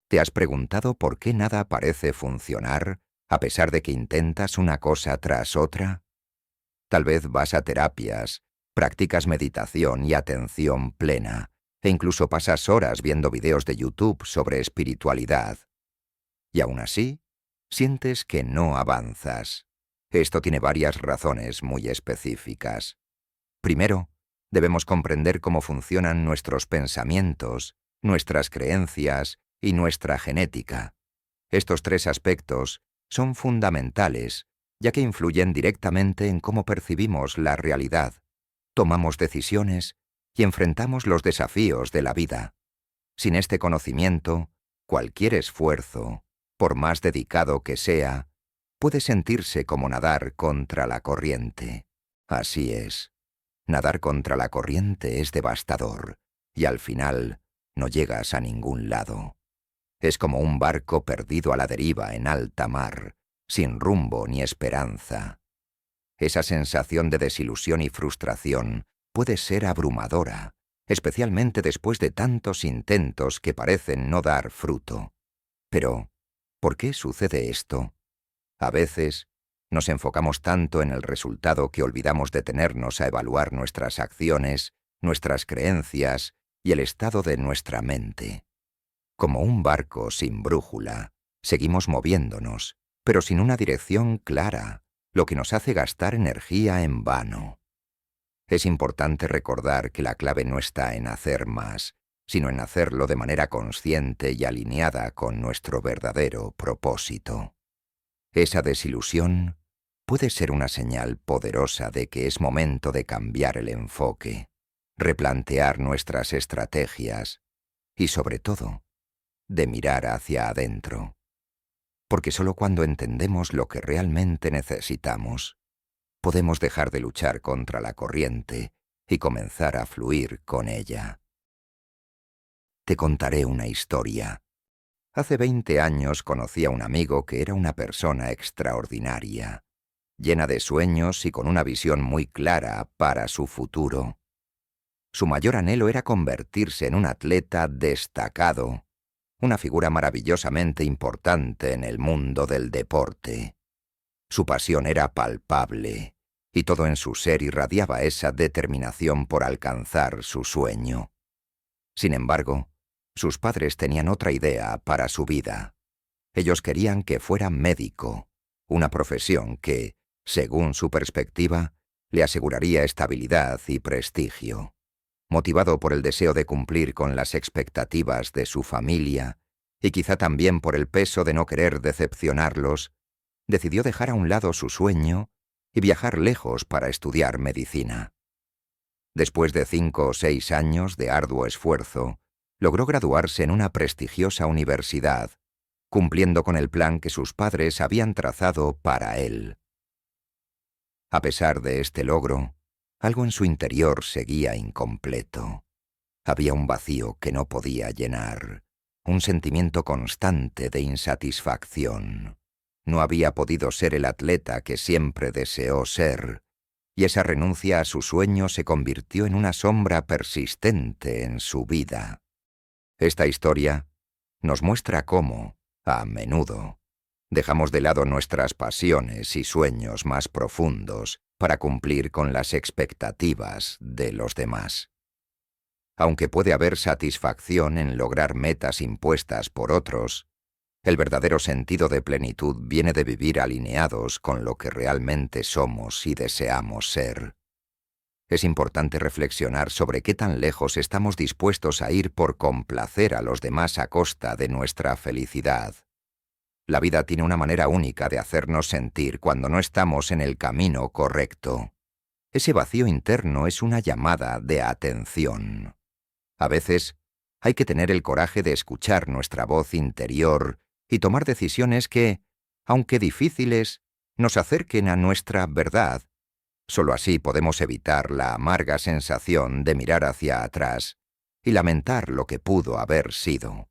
¿Te has preguntado por qué nada parece funcionar, a pesar de que intentas una cosa tras otra? Tal vez vas a terapias, practicas meditación y atención plena, e incluso pasas horas viendo videos de YouTube sobre espiritualidad. Y aún así, sientes que no avanzas. Esto tiene varias razones muy específicas. Primero, debemos comprender cómo funcionan nuestros pensamientos, nuestras creencias y nuestra genética. Estos tres aspectos son fundamentales, ya que influyen directamente en cómo percibimos la realidad, tomamos decisiones y enfrentamos los desafíos de la vida. Sin este conocimiento, cualquier esfuerzo, por más dedicado que sea, puede sentirse como nadar contra la corriente. Así es. Nadar contra la corriente es devastador, y al final no llegas a ningún lado. Es como un barco perdido a la deriva en alta mar, sin rumbo ni esperanza. Esa sensación de desilusión y frustración puede ser abrumadora, especialmente después de tantos intentos que parecen no dar fruto. Pero, ¿por qué sucede esto? A veces, nos enfocamos tanto en el resultado que olvidamos detenernos a evaluar nuestras acciones, nuestras creencias y el estado de nuestra mente. Como un barco sin brújula, seguimos moviéndonos, pero sin una dirección clara, lo que nos hace gastar energía en vano. Es importante recordar que la clave no está en hacer más, sino en hacerlo de manera consciente y alineada con nuestro verdadero propósito. Esa desilusión puede ser una señal poderosa de que es momento de cambiar el enfoque, replantear nuestras estrategias y, sobre todo, de mirar hacia adentro. Porque solo cuando entendemos lo que realmente necesitamos, podemos dejar de luchar contra la corriente y comenzar a fluir con ella. Te contaré una historia. Hace 20 años conocí a un amigo que era una persona extraordinaria, llena de sueños y con una visión muy clara para su futuro. Su mayor anhelo era convertirse en un atleta destacado, una figura maravillosamente importante en el mundo del deporte. Su pasión era palpable, y todo en su ser irradiaba esa determinación por alcanzar su sueño. Sin embargo, sus padres tenían otra idea para su vida. Ellos querían que fuera médico, una profesión que, según su perspectiva, le aseguraría estabilidad y prestigio. Motivado por el deseo de cumplir con las expectativas de su familia, y quizá también por el peso de no querer decepcionarlos, decidió dejar a un lado su sueño y viajar lejos para estudiar medicina. Después de 5 o 6 años de arduo esfuerzo, logró graduarse en una prestigiosa universidad, cumpliendo con el plan que sus padres habían trazado para él. A pesar de este logro, algo en su interior seguía incompleto. Había un vacío que no podía llenar, un sentimiento constante de insatisfacción. No había podido ser el atleta que siempre deseó ser, y esa renuncia a su sueño se convirtió en una sombra persistente en su vida. Esta historia nos muestra cómo, a menudo, dejamos de lado nuestras pasiones y sueños más profundos para cumplir con las expectativas de los demás. Aunque puede haber satisfacción en lograr metas impuestas por otros, el verdadero sentido de plenitud viene de vivir alineados con lo que realmente somos y deseamos ser. Es importante reflexionar sobre qué tan lejos estamos dispuestos a ir por complacer a los demás a costa de nuestra felicidad. La vida tiene una manera única de hacernos sentir cuando no estamos en el camino correcto. Ese vacío interno es una llamada de atención. A veces, hay que tener el coraje de escuchar nuestra voz interior y tomar decisiones que, aunque difíciles, nos acerquen a nuestra verdad. Solo así podemos evitar la amarga sensación de mirar hacia atrás y lamentar lo que pudo haber sido.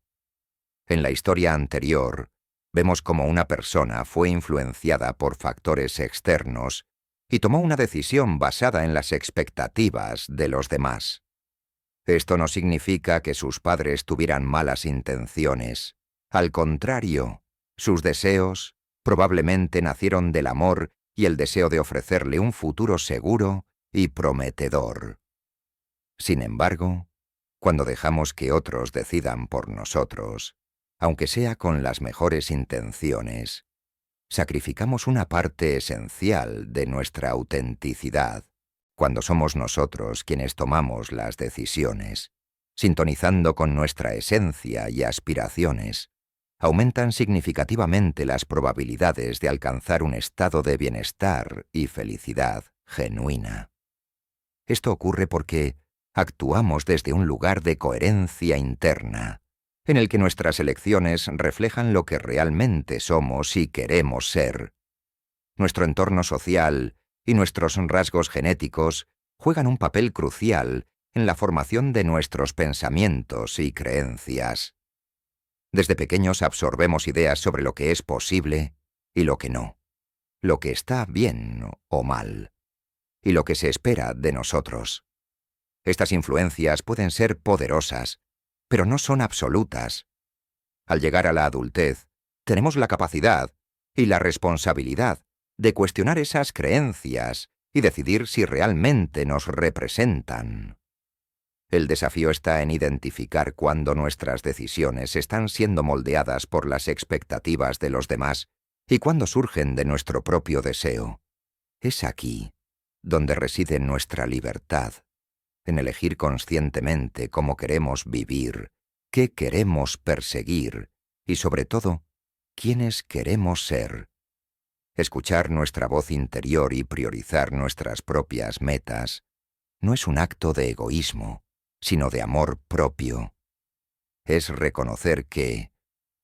En la historia anterior, vemos cómo una persona fue influenciada por factores externos y tomó una decisión basada en las expectativas de los demás. Esto no significa que sus padres tuvieran malas intenciones. Al contrario, sus deseos probablemente nacieron del amor y el deseo de ofrecerle un futuro seguro y prometedor. Sin embargo, cuando dejamos que otros decidan por nosotros, aunque sea con las mejores intenciones, sacrificamos una parte esencial de nuestra autenticidad. Cuando somos nosotros quienes tomamos las decisiones, sintonizando con nuestra esencia y aspiraciones, aumentan significativamente las probabilidades de alcanzar un estado de bienestar y felicidad genuina. Esto ocurre porque actuamos desde un lugar de coherencia interna, en el que nuestras elecciones reflejan lo que realmente somos y queremos ser. Nuestro entorno social y nuestros rasgos genéticos juegan un papel crucial en la formación de nuestros pensamientos y creencias. Desde pequeños absorbemos ideas sobre lo que es posible y lo que no, lo que está bien o mal, y lo que se espera de nosotros. Estas influencias pueden ser poderosas, pero no son absolutas. Al llegar a la adultez, tenemos la capacidad y la responsabilidad de cuestionar esas creencias y decidir si realmente nos representan. El desafío está en identificar cuándo nuestras decisiones están siendo moldeadas por las expectativas de los demás y cuándo surgen de nuestro propio deseo. Es aquí donde reside nuestra libertad, en elegir conscientemente cómo queremos vivir, qué queremos perseguir y, sobre todo, quiénes queremos ser. Escuchar nuestra voz interior y priorizar nuestras propias metas no es un acto de egoísmo, sino de amor propio. Es reconocer que,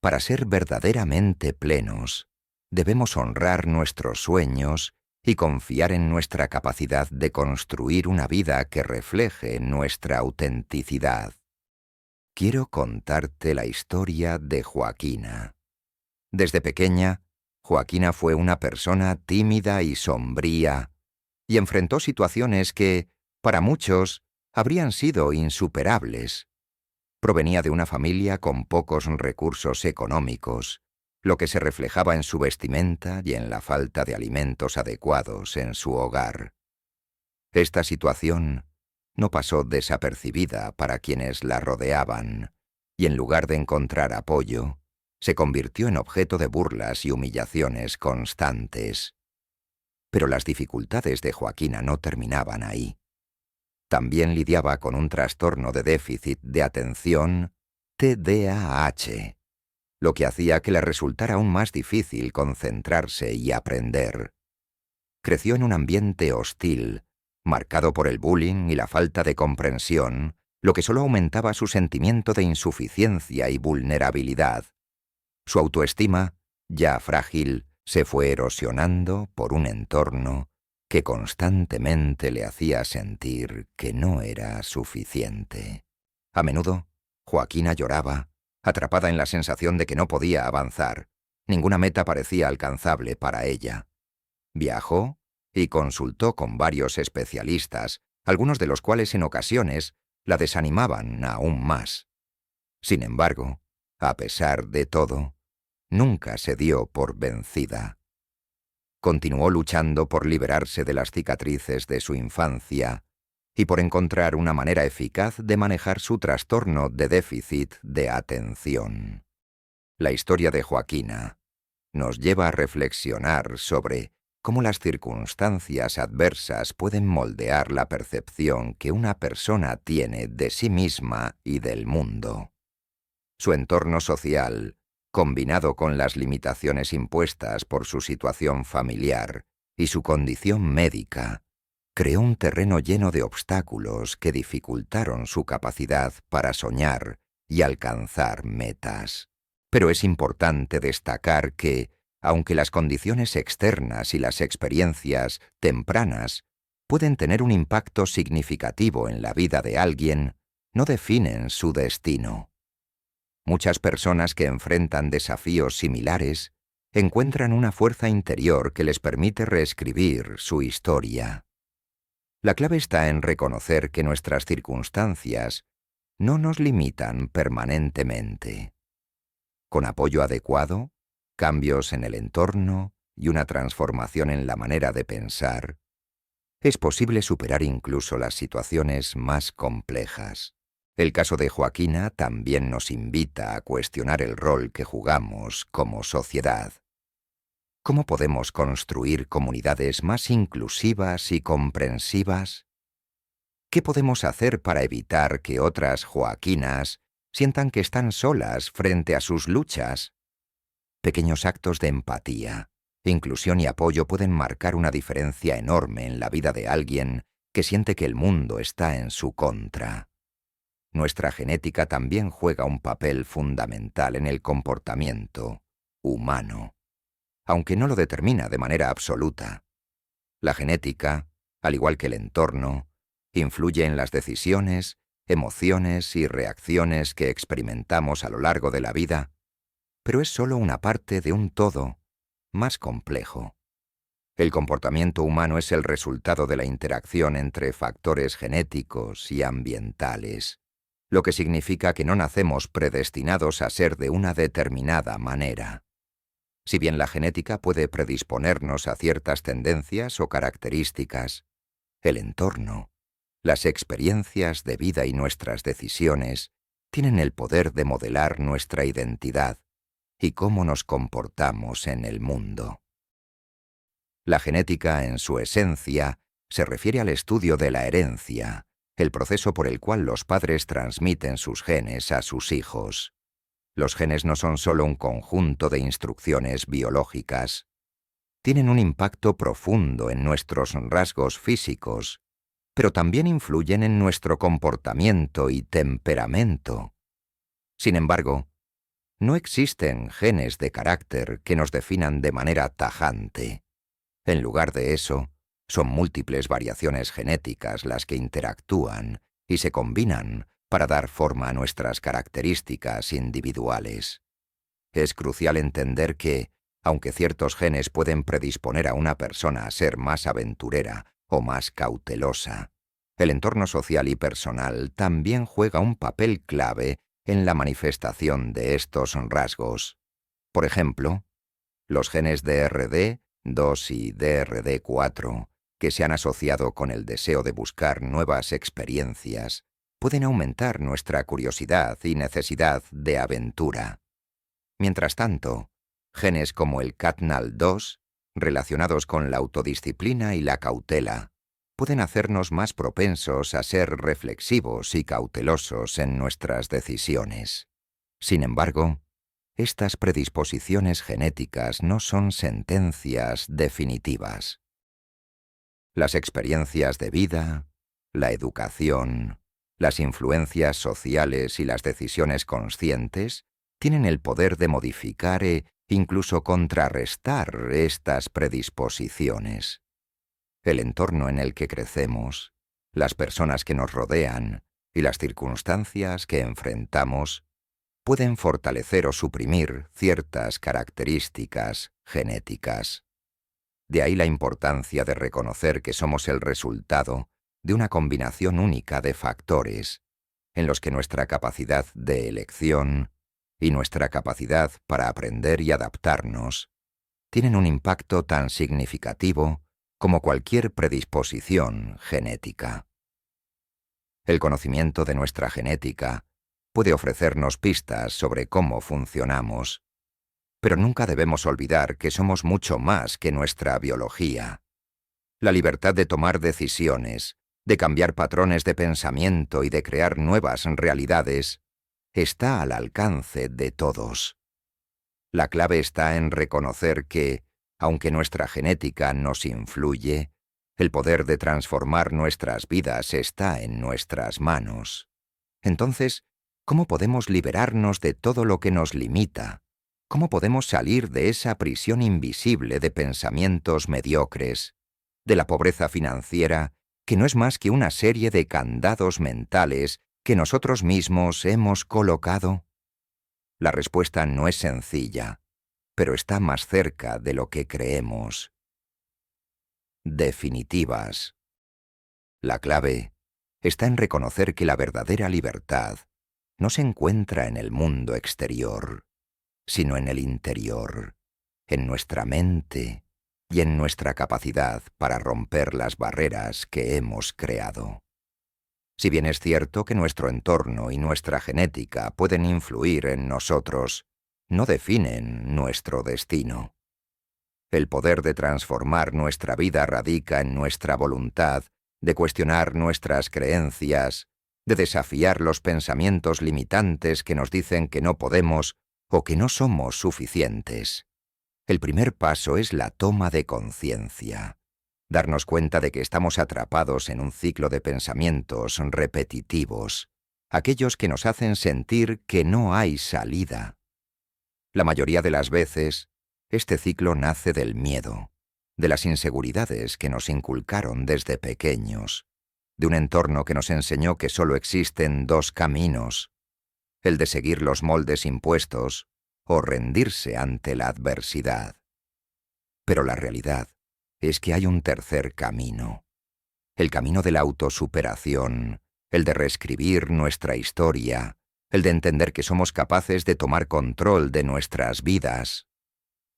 para ser verdaderamente plenos, debemos honrar nuestros sueños y confiar en nuestra capacidad de construir una vida que refleje nuestra autenticidad. Quiero contarte la historia de Joaquina. Desde pequeña, Joaquina fue una persona tímida y sombría, y enfrentó situaciones que, para muchos, habrían sido insuperables. Provenía de una familia con pocos recursos económicos, lo que se reflejaba en su vestimenta y en la falta de alimentos adecuados en su hogar. Esta situación no pasó desapercibida para quienes la rodeaban, y en lugar de encontrar apoyo, se convirtió en objeto de burlas y humillaciones constantes. Pero las dificultades de Joaquina no terminaban ahí. También lidiaba con un trastorno de déficit de atención, TDAH, lo que hacía que le resultara aún más difícil concentrarse y aprender. Creció en un ambiente hostil, marcado por el bullying y la falta de comprensión, lo que solo aumentaba su sentimiento de insuficiencia y vulnerabilidad. Su autoestima, ya frágil, se fue erosionando por un entorno que constantemente le hacía sentir que no era suficiente. A menudo, Joaquina lloraba, atrapada en la sensación de que no podía avanzar. Ninguna meta parecía alcanzable para ella. Viajó y consultó con varios especialistas, algunos de los cuales en ocasiones la desanimaban aún más. Sin embargo, a pesar de todo, nunca se dio por vencida. Continuó luchando por liberarse de las cicatrices de su infancia y por encontrar una manera eficaz de manejar su trastorno de déficit de atención. La historia de Joaquina nos lleva a reflexionar sobre cómo las circunstancias adversas pueden moldear la percepción que una persona tiene de sí misma y del mundo. Su entorno social, combinado con las limitaciones impuestas por su situación familiar y su condición médica, creó un terreno lleno de obstáculos que dificultaron su capacidad para soñar y alcanzar metas. Pero es importante destacar que, aunque las condiciones externas y las experiencias tempranas pueden tener un impacto significativo en la vida de alguien, no definen su destino. Muchas personas que enfrentan desafíos similares encuentran una fuerza interior que les permite reescribir su historia. La clave está en reconocer que nuestras circunstancias no nos limitan permanentemente. Con apoyo adecuado, cambios en el entorno y una transformación en la manera de pensar, es posible superar incluso las situaciones más complejas. El caso de Joaquina también nos invita a cuestionar el rol que jugamos como sociedad. ¿Cómo podemos construir comunidades más inclusivas y comprensivas? ¿Qué podemos hacer para evitar que otras Joaquinas sientan que están solas frente a sus luchas? Pequeños actos de empatía, inclusión y apoyo pueden marcar una diferencia enorme en la vida de alguien que siente que el mundo está en su contra. Nuestra genética también juega un papel fundamental en el comportamiento humano, aunque no lo determina de manera absoluta. La genética, al igual que el entorno, influye en las decisiones, emociones y reacciones que experimentamos a lo largo de la vida, pero es solo una parte de un todo más complejo. El comportamiento humano es el resultado de la interacción entre factores genéticos y ambientales, lo que significa que no nacemos predestinados a ser de una determinada manera. Si bien la genética puede predisponernos a ciertas tendencias o características, el entorno, las experiencias de vida y nuestras decisiones tienen el poder de modelar nuestra identidad y cómo nos comportamos en el mundo. La genética, en su esencia, se refiere al estudio de la herencia, el proceso por el cual los padres transmiten sus genes a sus hijos. Los genes no son solo un conjunto de instrucciones biológicas. Tienen un impacto profundo en nuestros rasgos físicos, pero también influyen en nuestro comportamiento y temperamento. Sin embargo, no existen genes de carácter que nos definan de manera tajante. En lugar de eso, son múltiples variaciones genéticas las que interactúan y se combinan para dar forma a nuestras características individuales. Es crucial entender que, aunque ciertos genes pueden predisponer a una persona a ser más aventurera o más cautelosa, el entorno social y personal también juega un papel clave en la manifestación de estos rasgos. Por ejemplo, los genes DRD2 y DRD4, que se han asociado con el deseo de buscar nuevas experiencias, pueden aumentar nuestra curiosidad y necesidad de aventura. Mientras tanto, genes como el CATNAL2, relacionados con la autodisciplina y la cautela, pueden hacernos más propensos a ser reflexivos y cautelosos en nuestras decisiones. Sin embargo, estas predisposiciones genéticas no son sentencias definitivas. Las experiencias de vida, la educación, las influencias sociales y las decisiones conscientes tienen el poder de modificar e incluso contrarrestar estas predisposiciones. El entorno en el que crecemos, las personas que nos rodean y las circunstancias que enfrentamos pueden fortalecer o suprimir ciertas características genéticas. De ahí la importancia de reconocer que somos el resultado de una combinación única de factores, en los que nuestra capacidad de elección y nuestra capacidad para aprender y adaptarnos tienen un impacto tan significativo como cualquier predisposición genética. El conocimiento de nuestra genética puede ofrecernos pistas sobre cómo funcionamos, pero nunca debemos olvidar que somos mucho más que nuestra biología. La libertad de tomar decisiones, de cambiar patrones de pensamiento y de crear nuevas realidades está al alcance de todos. La clave está en reconocer que, aunque nuestra genética nos influye, el poder de transformar nuestras vidas está en nuestras manos. Entonces, ¿cómo podemos liberarnos de todo lo que nos limita? ¿Cómo podemos salir de esa prisión invisible de pensamientos mediocres, de la pobreza financiera, que no es más que una serie de candados mentales que nosotros mismos hemos colocado? La respuesta no es sencilla, pero está más cerca de lo que creemos. Definitivas. La clave está en reconocer que la verdadera libertad no se encuentra en el mundo exterior, sino en el interior, en nuestra mente y en nuestra capacidad para romper las barreras que hemos creado. Si bien es cierto que nuestro entorno y nuestra genética pueden influir en nosotros, no definen nuestro destino. El poder de transformar nuestra vida radica en nuestra voluntad de cuestionar nuestras creencias, de desafiar los pensamientos limitantes que nos dicen que no podemos o que no somos suficientes. El primer paso es la toma de conciencia. Darnos cuenta de que estamos atrapados en un ciclo de pensamientos repetitivos, aquellos que nos hacen sentir que no hay salida. La mayoría de las veces, este ciclo nace del miedo, de las inseguridades que nos inculcaron desde pequeños, de un entorno que nos enseñó que solo existen dos caminos, el de seguir los moldes impuestos o rendirse ante la adversidad. Pero la realidad es que hay un tercer camino, el camino de la autosuperación, el de reescribir nuestra historia, el de entender que somos capaces de tomar control de nuestras vidas.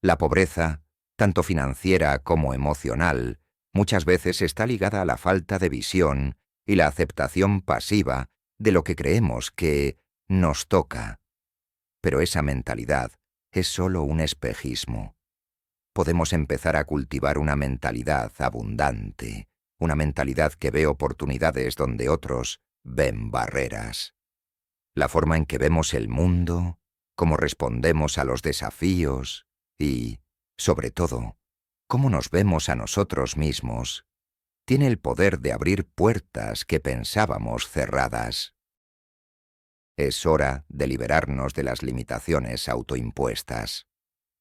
La pobreza, tanto financiera como emocional, muchas veces está ligada a la falta de visión y la aceptación pasiva de lo que creemos que nos toca. Pero esa mentalidad es solo un espejismo. Podemos empezar a cultivar una mentalidad abundante, una mentalidad que ve oportunidades donde otros ven barreras. La forma en que vemos el mundo, cómo respondemos a los desafíos y, sobre todo, cómo nos vemos a nosotros mismos, tiene el poder de abrir puertas que pensábamos cerradas. Es hora de liberarnos de las limitaciones autoimpuestas.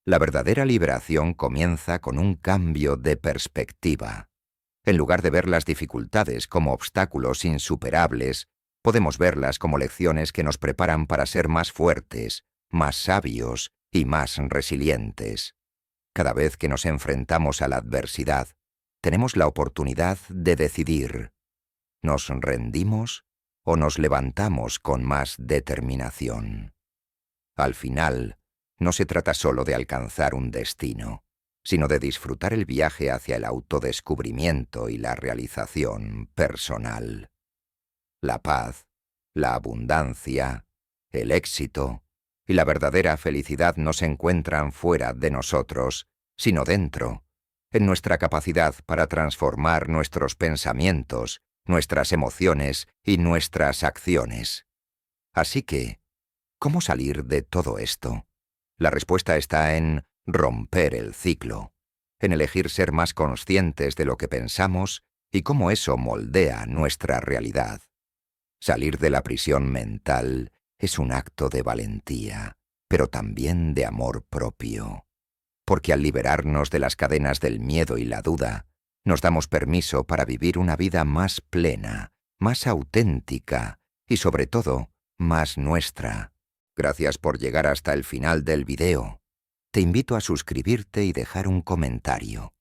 La verdadera liberación comienza con un cambio de perspectiva. En lugar de ver las dificultades como obstáculos insuperables, podemos verlas como lecciones que nos preparan para ser más fuertes, más sabios y más resilientes. Cada vez que nos enfrentamos a la adversidad, tenemos la oportunidad de decidir: ¿nos rendimos o nos levantamos con más determinación? Al final, no se trata solo de alcanzar un destino, sino de disfrutar el viaje hacia el autodescubrimiento y la realización personal. La paz, la abundancia, el éxito y la verdadera felicidad no se encuentran fuera de nosotros, sino dentro, en nuestra capacidad para transformar nuestros pensamientos, nuestras emociones y nuestras acciones. Así que, ¿cómo salir de todo esto? La respuesta está en romper el ciclo, en elegir ser más conscientes de lo que pensamos y cómo eso moldea nuestra realidad. Salir de la prisión mental es un acto de valentía, pero también de amor propio. Porque al liberarnos de las cadenas del miedo y la duda, nos damos permiso para vivir una vida más plena, más auténtica y sobre todo, más nuestra. Gracias por llegar hasta el final del video. Te invito a suscribirte y dejar un comentario.